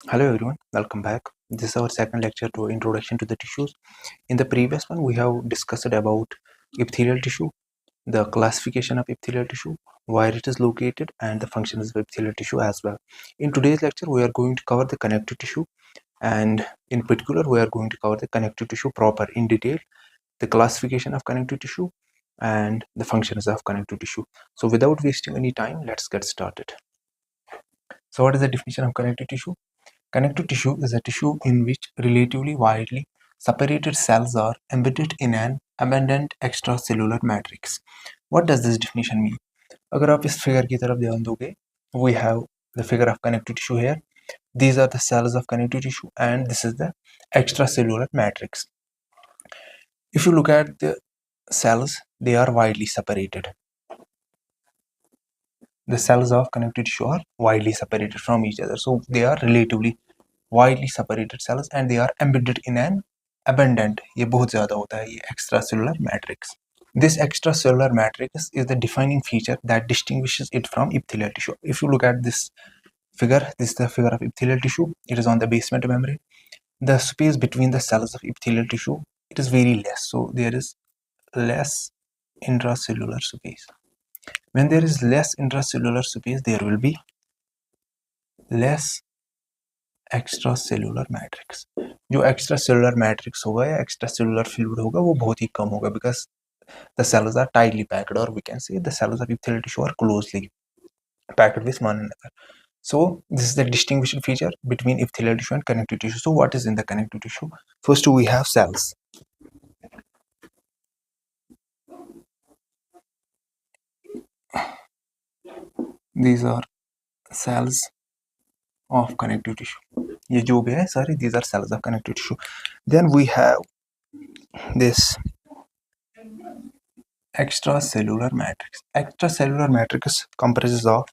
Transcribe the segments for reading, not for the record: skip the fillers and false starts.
Hello everyone, welcome back. This is our second lecture to Introduction to the Tissues. In the previous one, we have discussed about epithelial tissue, the classification of epithelial tissue, where it is located, and the functions of epithelial tissue as well. In today's lecture, we are going to cover the connective tissue, and in particular, we are going to cover the connective tissue proper in detail, the classification of connective tissue, and the functions of connective tissue. So without wasting any time, let's get started. So what is the definition of connective tissue? Connective tissue is a tissue in which relatively widely separated cells are embedded in an abundant extracellular matrix. What does this definition mean? अगर आप इस figure की तरफ ध्यान दोगे, we have the figure of connective tissue here. These are the cells of connective tissue and this is the extracellular matrix. If you look at the cells, they are widely separated. The cells of connective tissue are widely separated from each other. So they are relatively widely separated cells and they are embedded in an abundant, ये बहुत ज़्यादा होता है ये extracellular matrix. This extracellular matrix is the defining feature that distinguishes it from epithelial tissue. If you look at this figure, this is the figure of epithelial tissue. It is on the basement membrane. The space between the cells of epithelial tissue, it is very less. So there is less intracellular space. When there is less intracellular space, there will be less extracellular matrix. जो extracellular matrix होगा या extracellular fluid होगा वो बहुत ही कम होगा because the cells are tightly packed और we can say the cells of epithelial tissue are closely packed with one another. So this is the distinguishing feature between epithelial tissue and connective tissue. So what is in the connective tissue? First we have cells. These are cells of connective tissue. ये जो भी है सारे these are cells of connective tissue. Then we have this extracellular matrix. Extracellular matrix comprises of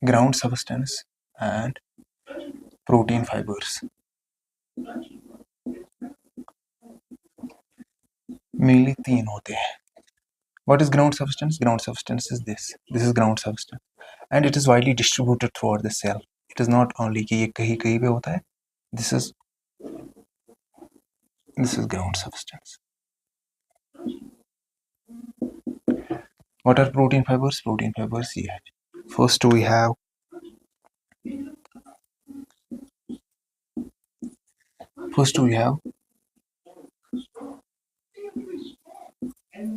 ground substance and protein fibers. Mainly तीन होते हैं. What is ground substance? Ground substance is this. This is ground substance, and it is widely distributed throughout the cell. It is not only कि ये कहीं कहीं पे होता है. This is ground substance. What are protein fibers? Protein fibers ये है. First we have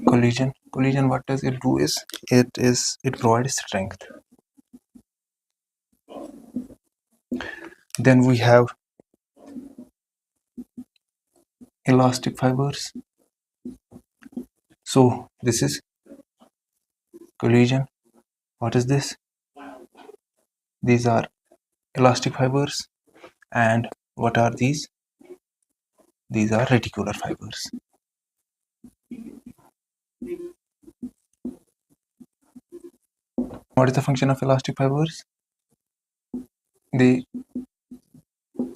collagen. Collagen, what does it do is it provides strength. Then we have elastic fibers. So this is collagen. What is this? These are elastic fibers. And what are these? These are reticular fibers. What is the function of elastic fibers? They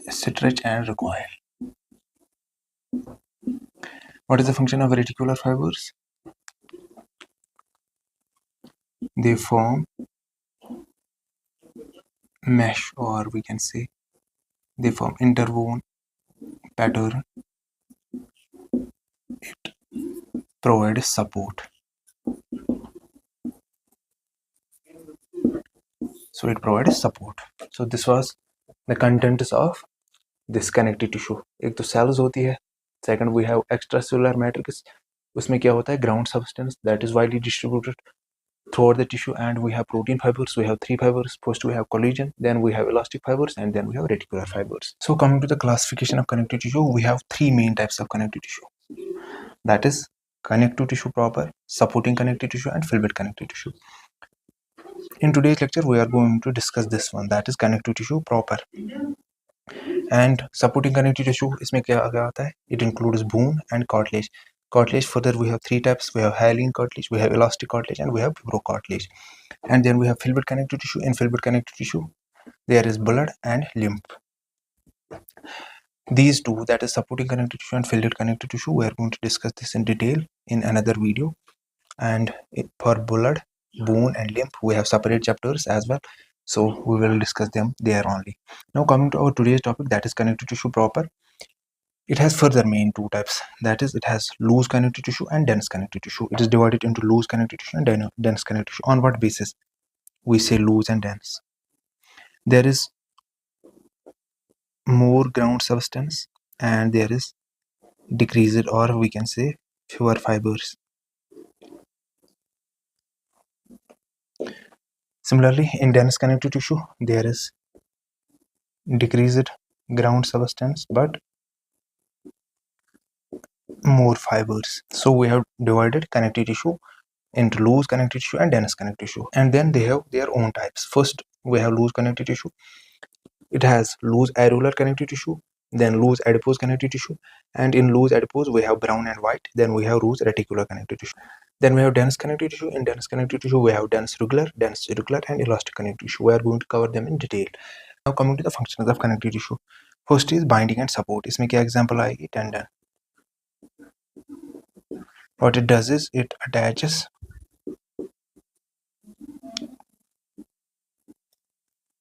stretch and recoil. What is the function of reticular fibers? They form mesh, or we can say they form interwoven pattern. It provides support. So it provides support. So this was the contents of this connective tissue. एक तो cells होती है. Second we have extracellular matrix. उसमें क्या होता है? Ground substance that is widely distributed throughout the tissue, and we have protein fibers. We have three fibers. First we have collagen, then we have elastic fibers, and then we have reticular fibers. So coming to the classification of connective tissue, we have three main types of connective tissue. That is connective tissue proper, supporting connective tissue, and filament connective tissue. In today's lecture, we are going to discuss this one, that is connective tissue proper. And supporting connective tissue, इसमें क्या आता है? It includes bone and cartilage. Cartilage, further we have three types. We have hyaline cartilage, we have elastic cartilage, and we have fibrocartilage. And then we have filament connective tissue. In filament connective tissue, there is blood and lymph. These two, that is supporting connective tissue and filament connective tissue, we are going to discuss this in detail in another video. And for blood, bone, and lymph, we have separate chapters as well. so we will discuss them there only. Now coming to our today's topic, that is connective tissue proper. It has further main two types, that is it has loose connective tissue and dense connective tissue. It is divided into loose connective tissue and dense connective tissue. On what basis we say loose and dense? There is more ground substance and there is decreased, or we can say fewer fibers. Similarly, in dense connective tissue there is decreased ground substance but more fibers. So we have divided connective tissue into loose connective tissue and dense connective tissue, and then they have their own types. First we have loose connective tissue. It has loose areolar connective tissue, then loose adipose connective tissue, and in loose adipose we have brown and white. Then we have loose reticular connective tissue. Then we have dense connective tissue. In dense connective tissue we have dense irregular and elastic connective tissue. We are going to cover them in detail. Now coming to the functions of connective tissue. First is binding and support. इसमें क्या example आएगी? Tendon. What it does is it attaches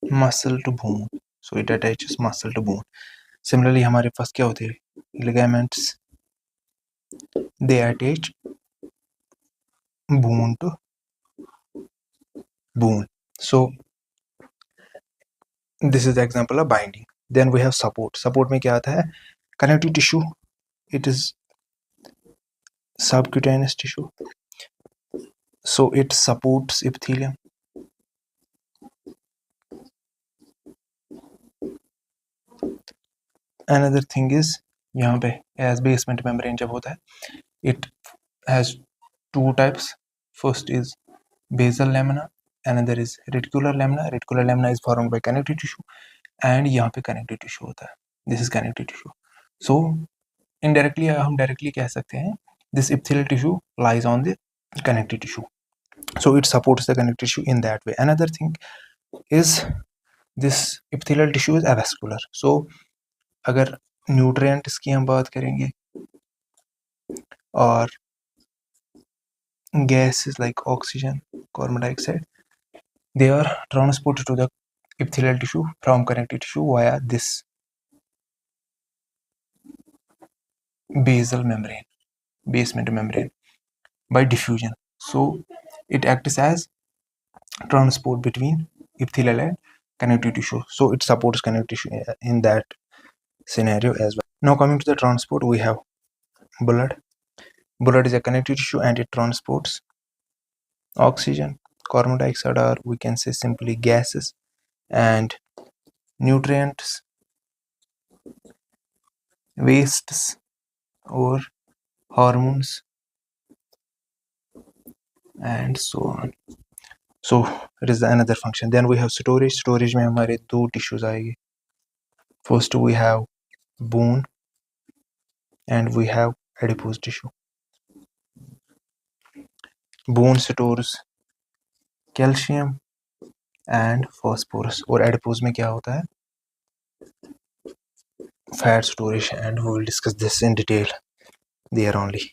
muscle to bone. So it attaches muscle to bone. Similarly हमारे पास क्या होते हैं? Ligaments. They attach bone to bone. So this is the example of binding. Then we have support. Support में क्या आता है? Connective tissue. It is subcutaneous tissue. So it supports epithelium. Another thing is यहाँ पे as basement membrane जब होता है, it has two types. First is basal lamina, another is reticular lamina. Reticular lamina is formed by connective tissue, and यहाँ पे connective tissue होता है. This is connective tissue. So indirectly हम directly कह सकते हैं this epithelial tissue lies on the connective tissue. So it supports the connective tissue in that way. Another thing is this epithelial tissue is avascular. So अगर nutrients की हम बात करेंगे और gases like oxygen, carbon dioxide, they are transported to the epithelial tissue from connective tissue via this basement membrane by diffusion. So it acts as transport between epithelial and connective tissue. So it supports connective tissue in that scenario as well. Now coming to the transport, we have blood. Blood is a connective tissue and it transports oxygen, carbon dioxide, or we can say simply gases, and nutrients, wastes, or hormones, and so on. So it is another function. Then we have storage. Storage में हमारे दो tissues आएंगे. First we have bone and we have adipose tissue. Bone stores calcium and phosphorus, और adipose में क्या होता है? Fat storage, and we will discuss this in detail there only.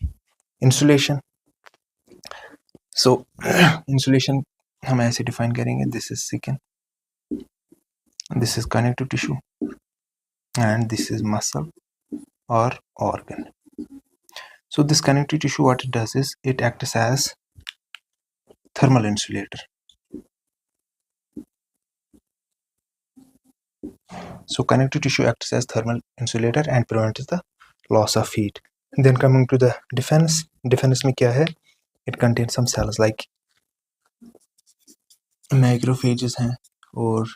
Insulation. So insulation हम ऐसे define करेंगे. This is skin, this is connective tissue, and this is muscle or organ. So this connective tissue, what it does is it acts as thermal insulator. So connective tissue acts as thermal insulator and prevents the loss of heat. And then coming to the defense. Defense में क्या है? It contains some cells like macrophages हैं और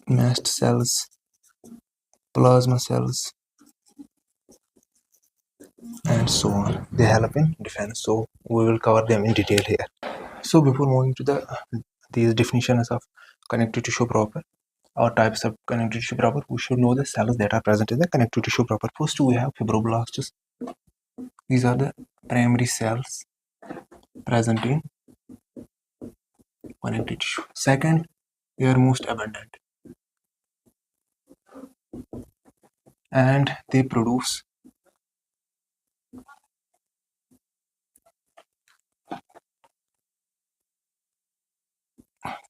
mast cells, plasma cells, and so on. They help in defense. So we will cover them in detail here. So before moving to these definitions of connective tissue proper or types of connective tissue proper, we should know the cells that are present in the connective tissue proper. First we have fibroblasts. These are the primary cells present in connective tissue. Second, they are most abundant and they produce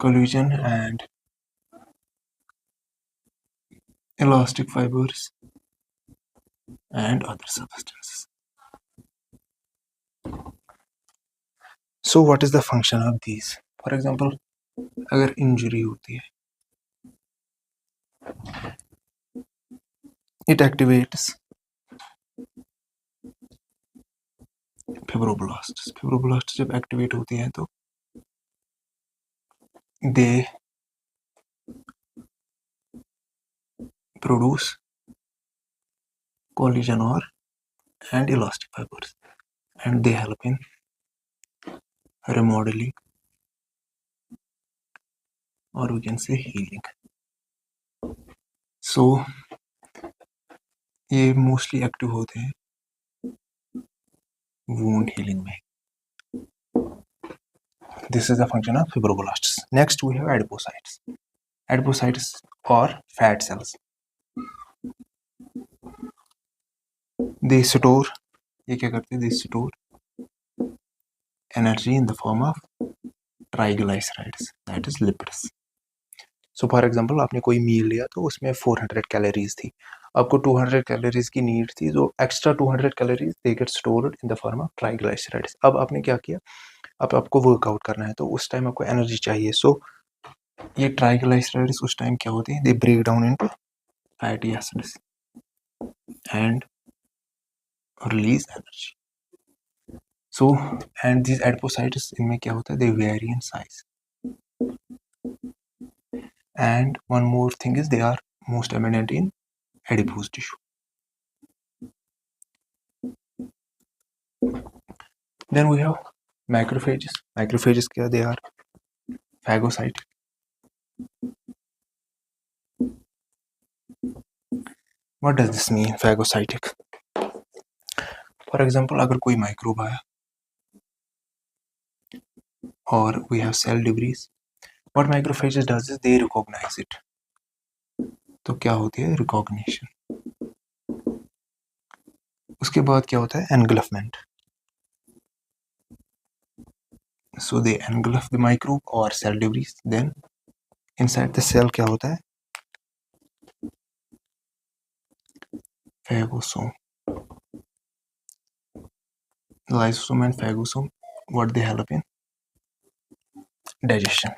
collagen and elastic fibers and other substances. So what is the function of these? For example, अगर injury होती है, it activates fibroblasts. Fibroblasts जब activate होती हैं तो they produce collagen or and elastic fibers, and they help in remodeling, or we can say healing. So ये mostly active होते हैं wound healing में. This is the function of fibroblasts. Next we have adipocytes. Adipocytes or fat cells. They store, ये क्या करते हैं? They store energy in the form of triglycerides, that is lipids. So for example, आपने कोई मील लिया तो उसमें 400 कैलोरीज थी, आपको 200 कैलोरीज की नीड थी, जो extra 200 calories they get stored in the form of triglycerides. अब आपने क्या किया, अब आपको वर्कआउट करना है तो उस टाइम आपको एनर्जी चाहिए. सो ये ट्राइग्लाइसराइड्स उस टाइम क्या होते हैं? They break down into fatty acids and release energy. So and this adipocytes, इनमें क्या होता है? They vary in size. And one more thing is they are most eminent in adipose tissue. Then we have macrophages. Macrophages kya? They are phagocytic. What does this mean, phagocytic? For example, अगर कोई microbe आया or we have cell debris, what macrophages does is they recognize it. तो क्या होती है? Recognition. उसके बाद क्या होता है? Engulfment. So they engulf the microbe or cell debris. Then inside the cell क्या होता है? Phagosome. Lysosome and phagosome, what they help in? Digestion.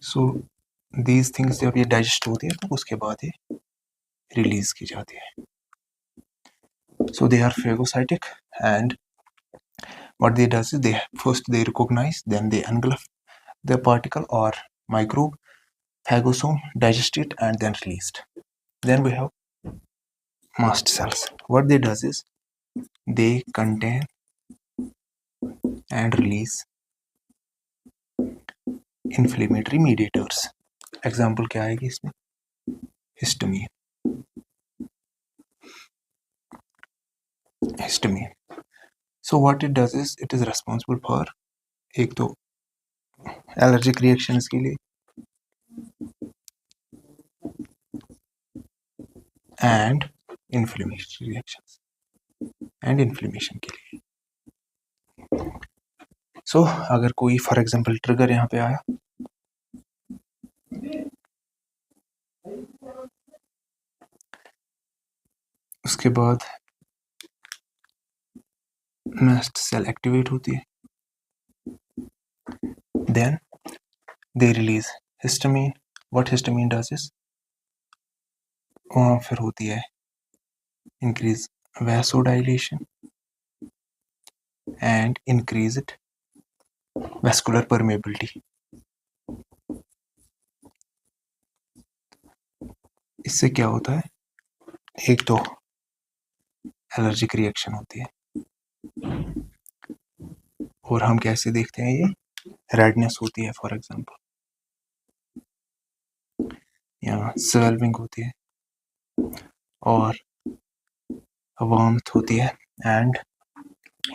So these things जब ये digest होती है तो उसके बाद ये release की जाती है. So they are phagocytic, and what they does is they first they recognize, then they engulf the particle or microbe, phagosome digest it and then released. Then we have mast cells. What they does is they contain and release inflammatory mediators. Example क्या आएगी इसमें? Histamine. Histamine. So what it does is it is responsible for एक तो allergic reactions के लिए and inflammatory reactions and inflammation के लिए. So अगर कोई for example trigger यहाँ पे आया, उसके बाद mast cell activate होती है, then they release histamine. What histamine does is फिर होती है increase vasodilation and increased vascular permeability. इससे क्या होता है? एक तो एलर्जिक रिएक्शन होती है, और हम कैसे देखते हैं? ये रेडनेस होती है, फॉर एग्जांपल यहाँ स्वेलिंग होती है और वार्मथ होती है, एंड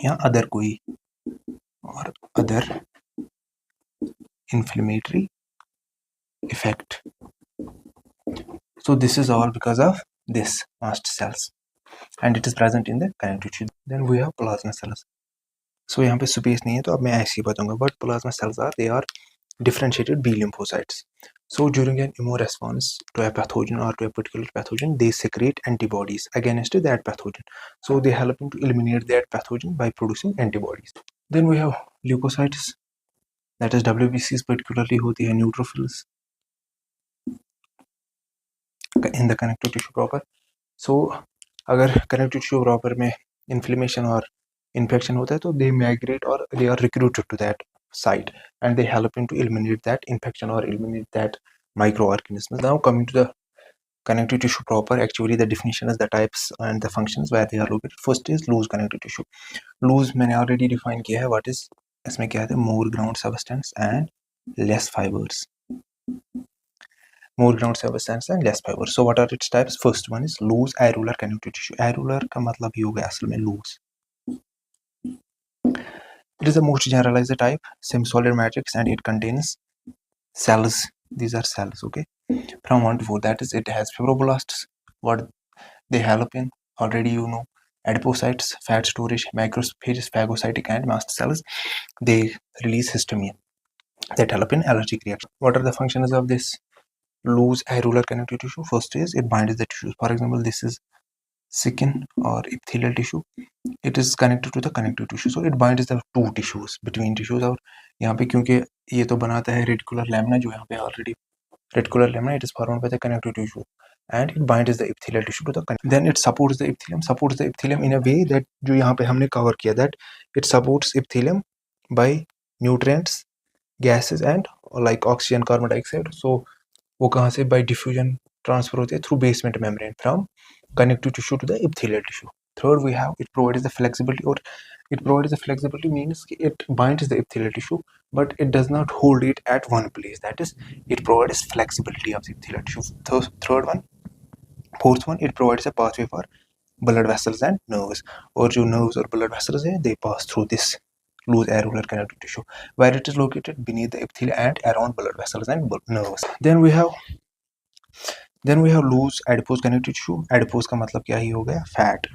यहाँ अदर कोई और other inflammatory effect. So this is all because of this mast cells, and it is present in the connective tissue. Then we have plasma cells. सो यहाँ पे स्पेस नहीं है तो अब मैं ऐसे ही बताऊंगा. But plasma cells are they are differentiated B lymphocytes. So during an immune response to a pathogen or to a particular pathogen, they secrete antibodies against that pathogen. So they help to eliminate that pathogen by producing antibodies. Then we have leukocytes, that is WBCs, particularly होती है neutrophils in the connective tissue proper. So अगर connective tissue proper में inflammation और infection होता है तो they migrate or they are recruited to that site and they help to eliminate that infection or eliminate that microorganisms. Now coming to the connective tissue proper, actually the definition is the types and the functions where they are located. First is loose connective tissue. Loose मैंने already define किया है. What is इसमें क्या है? More ground substance and less fibers. More ground substance and less fibers. So what are its types? First one is loose aerolar connective tissue. Aerolar का मतलब ये हो गया असल में loose. It is the most generalized type, semi-solid matrix, and it contains cells. These are cells, okay, from 1 to 4. That is, it has fibroblasts. What they help in, already you know, adipocytes, fat storage, macrophages, phagocytic, and mast cells. They release histamine that help in allergic reaction. What are the functions of this loose aerolar connective tissue? First is it binds the tissues. For example, this is skin or epithelial tissue. It is connected to the connective tissue, so it binds the two tissues between tissues. और यहाँ पे क्योंकि ये तो बनाता है reticular lamina, जो यहाँ पे already reticular lamina, it is formed by the connective tissue and it binds the epithelial tissue to the connective. Then it supports the epithelium in a way that जो यहाँ पे हमने cover किया, that it supports epithelium by nutrients, gases and like oxygen, carbon dioxide. So वो कहाँ से by diffusion transfer होते हैं through basement membrane from connective tissue to the epithelial tissue. Third, we have it provides the flexibility, or it provides the flexibility means it binds the epithelial tissue, but it does not hold it at one place. That is, it provides flexibility of the epithelial tissue. Third one, fourth one, it provides a pathway for blood vessels and nerves. और जो nerves और blood vessels है, they pass through this loose aerolar connective tissue, where it is located beneath the epithelium and around blood vessels and nerves. Then we have loose adipose connective tissue. Adipose का मतलब क्या ही हो गया? Fat.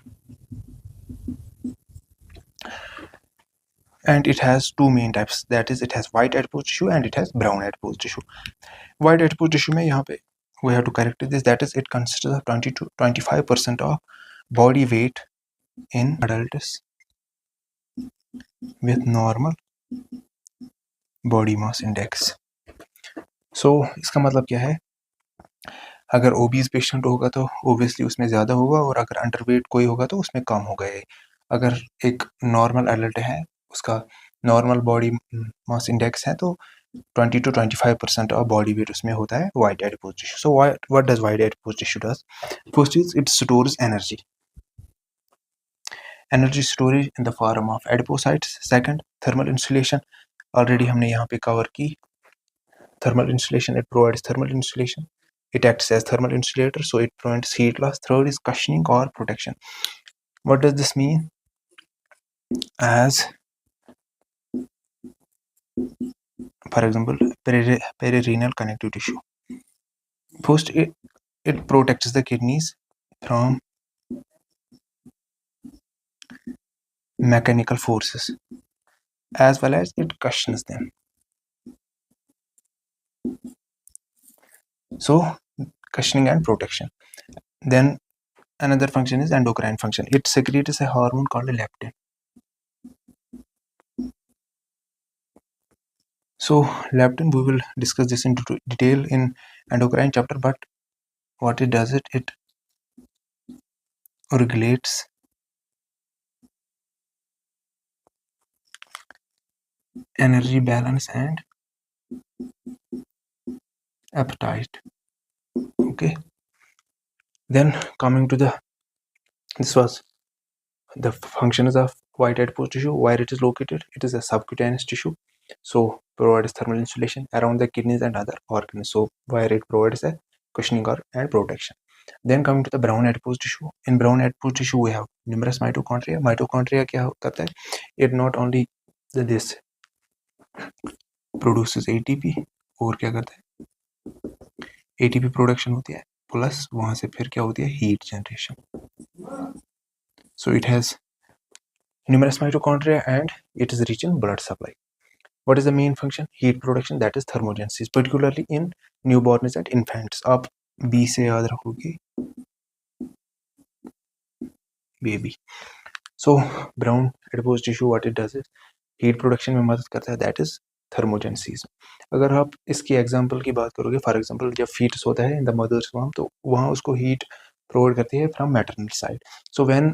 And it has two main types, that is, it has white adipose tissue and it has brown adipose tissue. White adipose tissue में यहाँ पे we have to correct this, that is, it consists of 20 to 25% of body weight in adults with normal body mass index. So इसका मतलब क्या है? अगर obese patient होगा तो ओबियसली उसमें ज़्यादा होगा, और अगर अंडरवेट कोई होगा तो उसमें कम होगा. अगर एक नॉर्मल एडल्ट है, उसका नॉर्मल बॉडी मास इंडेक्स है, तो 20 to 25% ऑफ बॉडी वेट उसमें होता है white adipose tissue. So what does white adipose tissue does? First is it stores energy storage in the form of adipocytes. Second, thermal insulation, already हमने यहाँ पे cover की. Thermal insulation, it provides thermal insulation. It acts as thermal insulator, so it prevents heat loss. Third is cushioning or protection. What does this mean? As, for example, perirenal connective tissue. First, it protects the kidneys from mechanical forces, as well as it cushions them. So, cushioning and protection. Then another function is endocrine function. It secretes a hormone called leptin. So leptin, we will discuss this in detail in endocrine chapter, but what it does, it regulates energy balance and appetite. Okay, then coming to this was the functions of white adipose tissue. Where it is located, it is a subcutaneous tissue, so provides thermal insulation around the kidneys and other organs. So where it provides a cushioning and protection. Then coming to the brown adipose tissue. In brown adipose tissue, we have numerous mitochondria. Mitochondria क्या करता है? It not only this produces ATP, और क्या करता है? ATP production होती है, plus वहाँ से फिर क्या होती है? Heat generation. So it has numerous mitochondria, and it is rich in blood supply. What is the main function? Heat production, that is thermogenesis, particularly in newborns and infants. आप B से याद रखोगे baby. So brown adipose tissue, what it does is heat production में मदद करता है, that is thermogenesis. अगर आप इसकी एग्जांपल की बात करोगे, फॉर एग्जांपल जब फीटस होता है इन द मदर्स वॉर्म, तो वहाँ उसको हीट प्रोवाइड करती है from maternal side. So when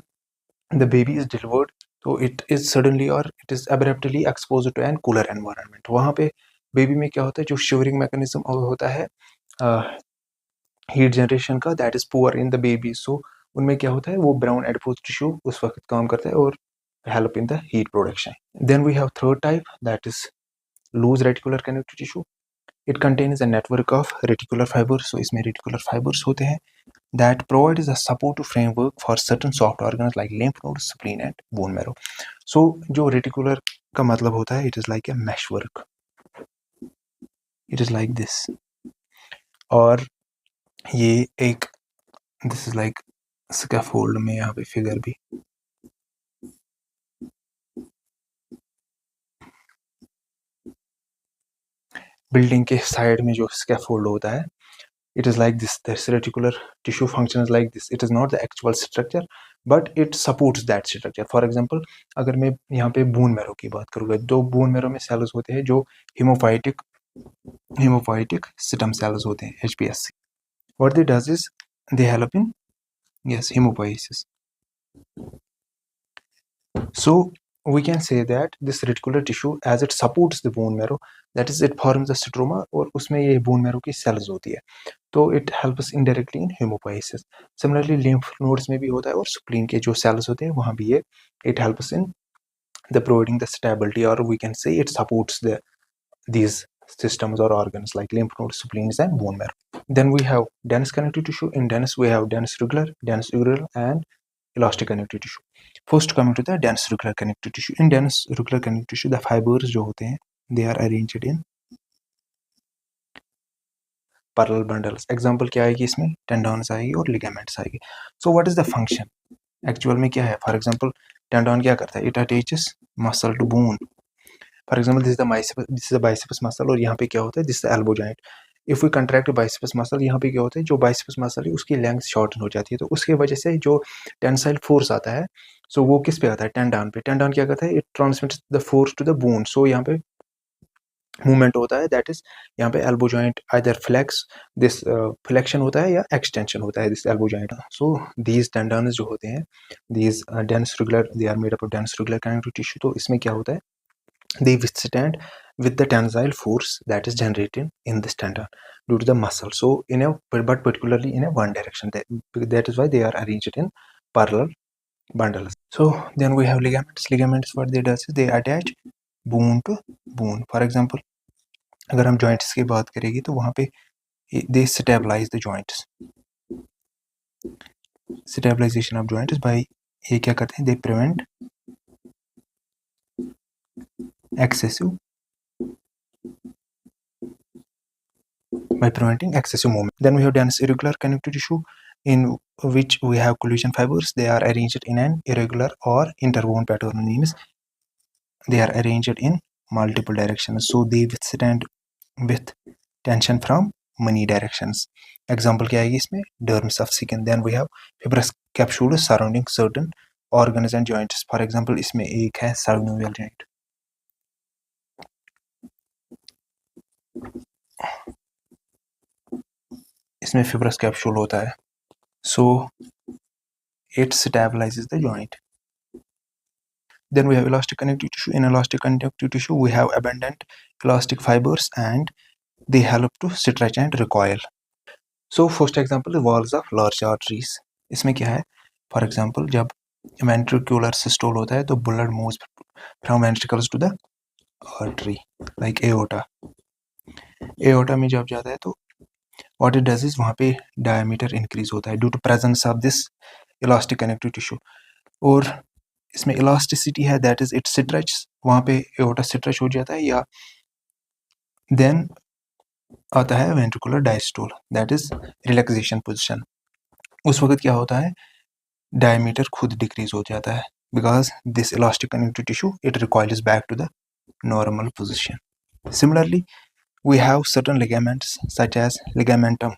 the baby is delivered, so it is suddenly or it is abruptly exposed to an cooler environment. वहाँ पे बेबी में क्या होता है, जो शिवरिंग मैकेनिज्म होता है हीट जनरेशन का, that is poor in the baby. So उनमें क्या होता है, वो ब्राउन एडिपोज टिश्यू उस वक्त काम करता है और help in the heat production. Then we have third type, that is loose reticular connective tissue. It contains a network of reticular fibres. So इसमें रेटिकुलर फाइबर्स होते हैं that provides a supportive framework for certain soft organs like lymph nodes, spleen and bone marrow. So जो reticular का मतलब होता है, it is like a meshwork. It is like this. और ये एक this is like scaffold में यहाँ पे फिगर भी बिल्डिंग के साइड में जो scaffold होता है, it is like this. This reticular tissue functions like this. It is not the actual structure, but it supports that structure. For example, अगर मैं यहाँ पे बोन मैरो की बात करूँगा, दो बोन मैरो में सेल्स होते हैं जो हेमोपोइटिक स्टेम सेल्स होते हैं, HPSC. What they does is they help in hemopoiesis. So we can say that this reticular tissue, as it supports the bone marrow, that is it forms the stroma, और उसमें ये bone marrow की cells होती है, तो it helps indirectly in hemopoiesis. Similarly lymph nodes में भी होता है, और spleen के जो cells होते हैं वहाँ भी ये it helps in the providing the stability, or we can say it supports these systems or organs like lymph nodes, spleens and bone marrow. Then we have dense connective tissue. In dense we have dense regular and elastic connective tissue. First coming to the dense regular connective tissue. In dense regular connective tissue, the fibers जो होते हैं they are arranged in parallel bundles. Example क्या आएगी इसमें, tendons आएगी और ligaments आएगी. So what is the function? Actual में क्या है? For example, tendon क्या करता है? It attaches muscle to bone. For example, this is the biceps muscle, और यहाँ पे क्या होता है? This is the elbow joint. If we contract biceps muscle, यहाँ पे क्या होता है, जो biceps muscle है उसकी लेंथ शॉर्टन हो जाती है, तो उसके वजह से जो टेंसाइल फोर्स आता है, सो वो किस पे आता है? टेंडन पे. टेंडन क्या करता है? It transmits the force to the bone. So यहाँ पे मूवमेंट होता है, दैट इज यहाँ पे elbow joint either flex, this flexion होता है या एक्सटेंशन होता है this elbow joint. So these tendons जो होते हैं, these dense regular, they are made up of dense regular connective tissue. तो इसमें क्या होता है, they withstand with the tensile force that is generated in this tendon due to the muscle. So but particularly in a one direction. That is why they are arranged in parallel bundles. So then we have ligaments. Ligaments, what they does is they attach bone to bone. For example, अगर हम joints की बात करेंगे तो वहाँ पे they stabilize the joints. Stabilization of joints by ये क्या करते हैं, they prevent excessive by preventing excessive movement. Then we have dense irregular connective tissue, in which we have collagen fibers. They are arranged in an irregular or interwoven pattern. Means they are arranged in multiple directions, so they withstand with tension from many directions. Example क्या आएगी इसमें, dermis of skin. Then we have fibrous capsules surrounding certain organs and joints. For example, इसमें एक है synovial joint. इसमें fibrous capsule होता है, so it stabilizes the joint. Then we have elastic connective tissue. In elastic connective tissue, we have abundant elastic fibers and they help to stretch and recoil. So first example, the walls of large arteries. इसमें क्या है? For example, जब ventricular systole होता है तो blood moves from ventricles to the artery like aorta. Aorta में जब जाता है तो what it does is वहाँ पे diameter increase होता है due to presence of this elastic connective tissue. और इसमें elasticity है, that is it stretches, वहाँ पे aorta stretch हो जाता है. या then आता है ventricular diastole, that is relaxation position. उस वक्त क्या होता है, diameter खुद decrease हो जाता है. because this elastic connective tissue, it recoils back to the normal position. Similarly, we have certain ligaments such as ligamentum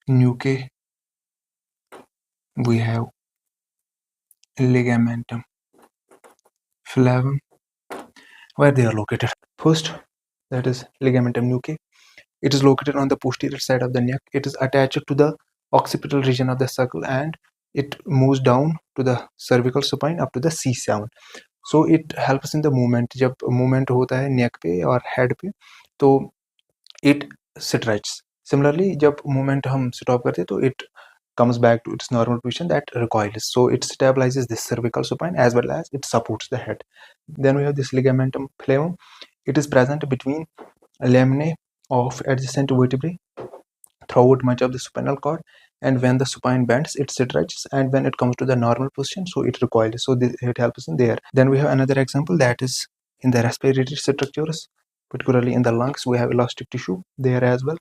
nuchae, we have ligamentum flavum, where they are located. First, that is ligamentum nuchae. It is located on the posterior side of the neck. It is attached to the occipital region of the skull and it moves down to the cervical supine up to the C7. So it helps in the movement. जब movement होता है neck पे और head पे तो it stretches. Similarly, जब movement हम stop करते हैं तो it comes back to its normal position, that recoils. So it stabilizes the cervical supine as well as it supports the head. Then we have this ligamentum flavum. It is present between laminae of adjacent vertebrae throughout much of the spinal cord, and when the supine bends it stretches, and when it comes to the normal position so it recoils. So it helps in there. Then we have another example, that is in the respiratory structures, particularly in the lungs. We have elastic tissue there as well.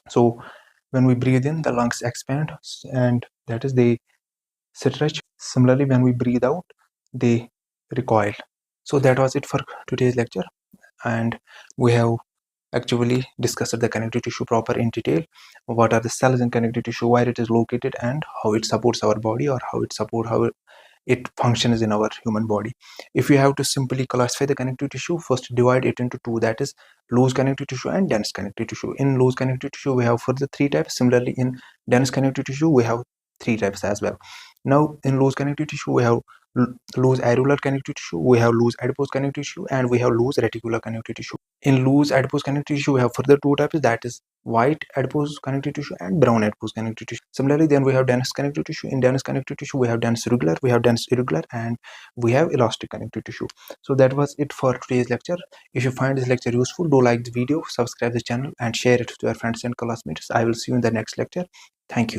So when we breathe in, the lungs expand and that is they stretch. Similarly, when we breathe out, they recoil. So that was it for today's lecture, and we have actually discussed the connective tissue proper in detail. What are the cells in connective tissue, where it is located, and how it supports our body, or how it functions in our human body. If you have to simply classify the connective tissue, first divide it into two, that is loose connective tissue and dense connective tissue. In loose connective tissue we have further three types. Similarly, in dense connective tissue we have three types as well. Now in loose connective tissue we have loose areolar connective tissue, we have loose adipose connective tissue, and we have loose reticular connective tissue. In loose adipose connective tissue we have further two types, that is white adipose connective tissue and brown adipose connective tissue. Similarly, then we have dense connective tissue. In dense connective tissue we have dense regular, we have dense irregular, and we have elastic connective tissue. So that was it for today's lecture. If you find this lecture useful, do like the video, subscribe the channel, and share it to your friends and classmates. I will see you in the next lecture. Thank you.